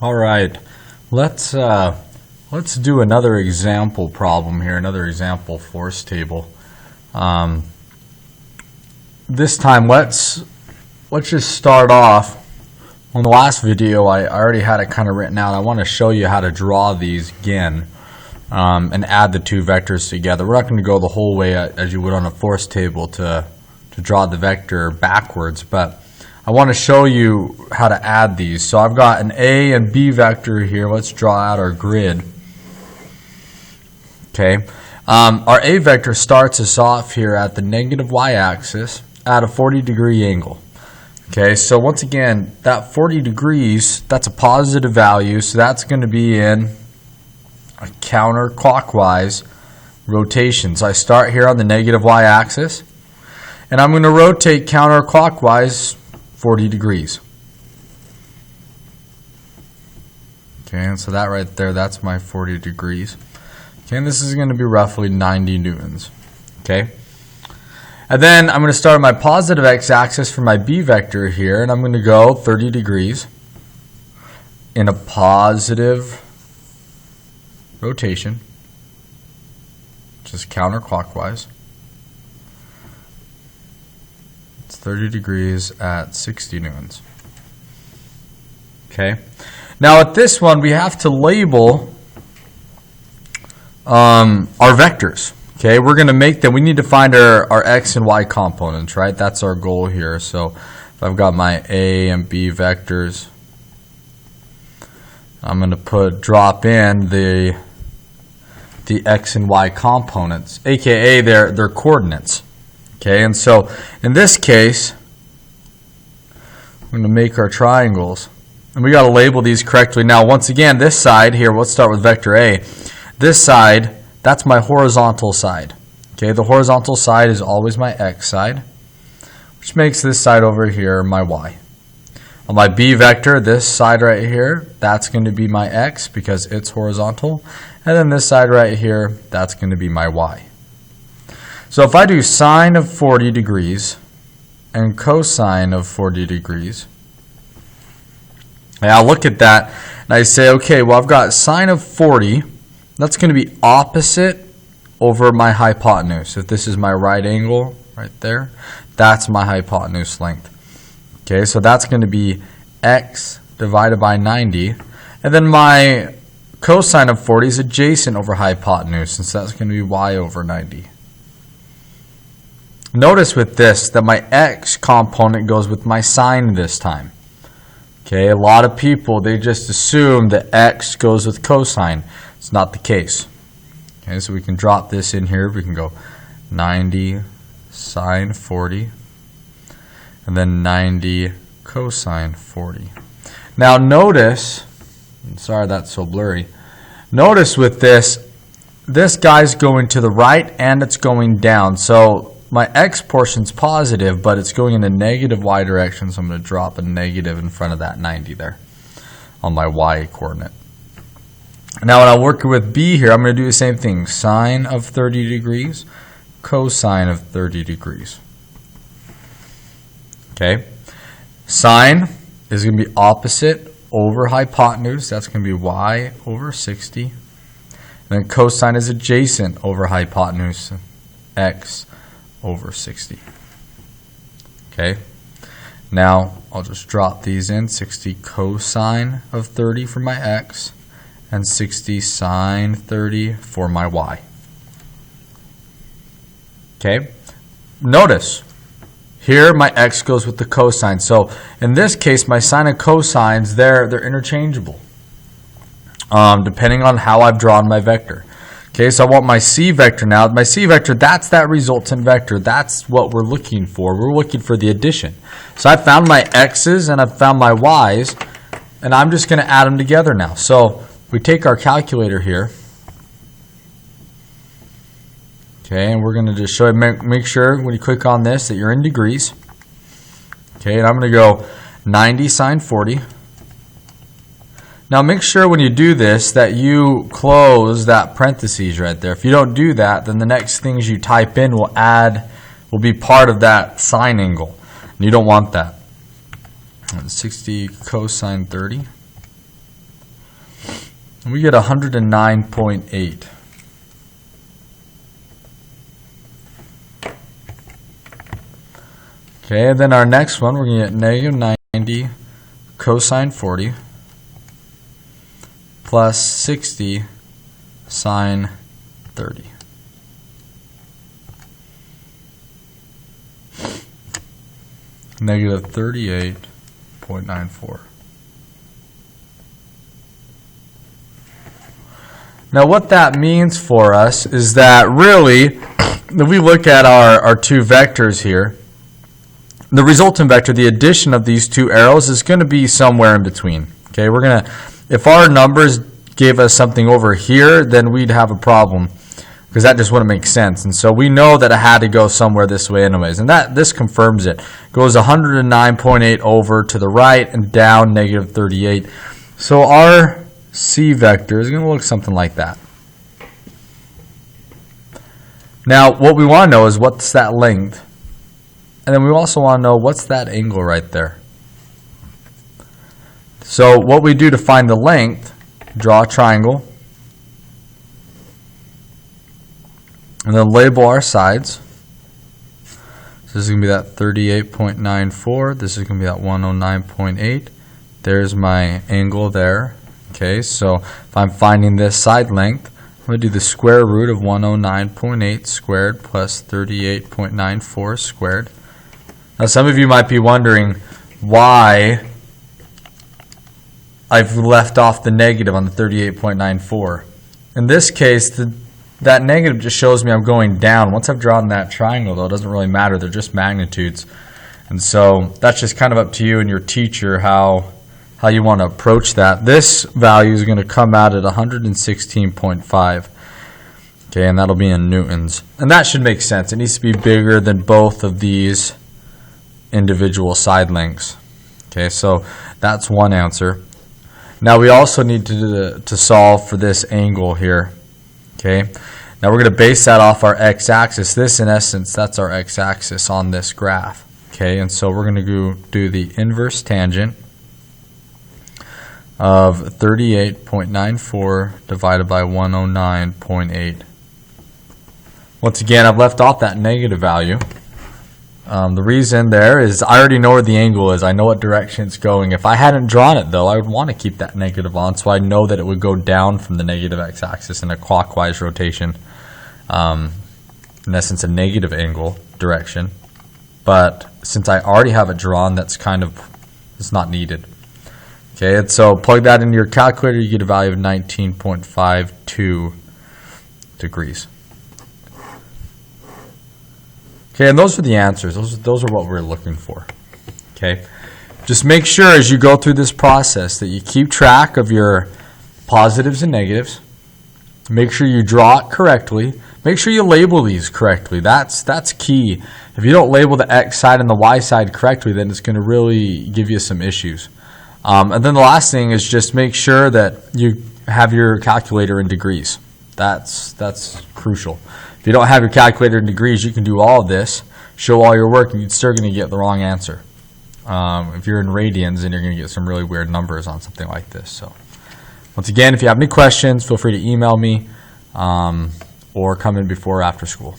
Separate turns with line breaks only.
All right, let's do another example problem here, another example force table. This time, let's just start off. On the last video, I already had it kind of written out. I want to show you how to draw these again and add the two vectors together. We're not going to go the whole way as you would on a force table to draw the vector backwards, but I want to show you how to add these. So I've got an A and B vector here. Let's draw out our grid. Okay, our A vector starts us off here at the negative y-axis at a 40-degree angle. Okay, so once again, that 40 degrees, that's a positive value, so that's going to be in a counterclockwise rotation. So I start here on the negative y-axis, and I'm going to rotate counterclockwise 40 degrees. Okay, and so that right there, that's my 40 degrees. Okay, and this is going to be roughly 90 newtons. Okay, and then I'm going to start my positive x-axis for my B vector here, and I'm going to go 30 degrees in a positive rotation, just counterclockwise. 30 degrees at 60 newtons. Okay. Now at this one, we have to label our vectors. Okay, we're going to make them. We need to find our x and y components, right? That's our goal here. So if I've got my A and B vectors, I'm going to drop in the x and y components, aka their coordinates. Okay, and so in this case, we're going to make our triangles, and we got to label these correctly. Now, once again, this side here, let's start with vector A. This side, that's my horizontal side. Okay, the horizontal side is always my x side, which makes this side over here my y. On my B vector, this side right here, that's going to be my x because it's horizontal, and then this side right here, that's going to be my y. So if I do sine of 40 degrees and cosine of 40 degrees, and I'll look at that and I say, okay, well, I've got sine of 40. That's going to be opposite over my hypotenuse. If this is my right angle right there, that's my hypotenuse length. Okay, so that's going to be x divided by 90. And then my cosine of 40 is adjacent over hypotenuse, and so that's going to be y over 90. Notice with this that my x component goes with my sine this time. Okay, a lot of people, they just assume that x goes with cosine. It's not the case. Okay, so we can drop this in here. We can go 90 sine 40 and then 90 cosine 40. Now notice, sorry that's so blurry. Notice with this guy's going to the right and it's going down. So my x portion's positive, but it's going in the negative y direction, so I'm going to drop a negative in front of that 90 there on my y coordinate. Now when I'm working with B here, I'm going to do the same thing. Sine of 30 degrees, cosine of 30 degrees. Okay. Sine is going to be opposite over hypotenuse. That's going to be y over 60. And then cosine is adjacent over hypotenuse, x over 60. Okay, now I'll just drop these in. 60 cosine of 30 for my x and 60 sine 30 for my y. Okay, notice here my x goes with the cosine. So in this case, my sine and cosines, they're interchangeable depending on how I've drawn my vector. Okay, so I want my C vector now. My C vector, that's that resultant vector. That's what we're looking for. We're looking for the addition. So I found my x's and I found my y's, and I'm just going to add them together now. So we take our calculator here. Okay, and we're going to just show you, make sure when you click on this that you're in degrees. Okay, and I'm going to go 90 sine 40. Now make sure when you do this that you close that parentheses right there. If you don't do that, then the next things you type in will be part of that sine angle. And you don't want that. 60 cosine 30. We get 109.8. Okay, and then our next one, we're going to get negative 90 cosine 40 plus 60 sine 30. Negative 38.94. Now what that means for us is that really, if we look at our two vectors here, the resultant vector, the addition of these two arrows is going to be somewhere in between. Okay, we're going to, if our numbers gave us something over here, then we'd have a problem because that just wouldn't make sense. And so we know that it had to go somewhere this way anyways. And this confirms it. Goes 109.8 over to the right and down negative 38. So our C vector is going to look something like that. Now what we want to know is what's that length. And then we also want to know what's that angle right there. So what we do to find the length, draw a triangle, and then label our sides. So this is going to be that 38.94. This is going to be that 109.8. There's my angle there. Okay, so if I'm finding this side length, I'm going to do the square root of 109.8 squared plus 38.94 squared. Now some of you might be wondering why I've left off the negative on the 38.94. In this case, that negative just shows me I'm going down. Once I've drawn that triangle, though, it doesn't really matter. They're just magnitudes. And so that's just kind of up to you and your teacher how you want to approach that. This value is going to come out at 116.5. Okay, and that'll be in newtons. And that should make sense. It needs to be bigger than both of these individual side lengths. Okay, so that's one answer. Now we also need to solve for this angle here. Okay, now we're going to base that off our x-axis. This, in essence, that's our x-axis on this graph. Okay, and so we're going to go do the inverse tangent of 38.94 divided by 109.8. Once again, I've left off that negative value. The reason there is I already know where the angle is. I know what direction it's going. If I hadn't drawn it, though, I would want to keep that negative on, so I know that it would go down from the negative x-axis in a clockwise rotation. In essence, a negative angle direction. But since I already have it drawn, it's not needed. Okay, and so plug that into your calculator, you get a value of 19.52 degrees. Okay, and those are the answers. Those are what we're looking for. Okay, just make sure as you go through this process that you keep track of your positives and negatives. Make sure you draw it correctly. Make sure you label these correctly. That's key. If you don't label the x side and the y side correctly, then it's going to really give you some issues. And then the last thing is just make sure that you have your calculator in degrees. That's crucial. If you don't have your calculator in degrees, you can do all of this, show all your work, and you're still going to get the wrong answer. If you're in radians, then you're going to get some really weird numbers on something like this. So, once again, if you have any questions, feel free to email me or come in before or after school.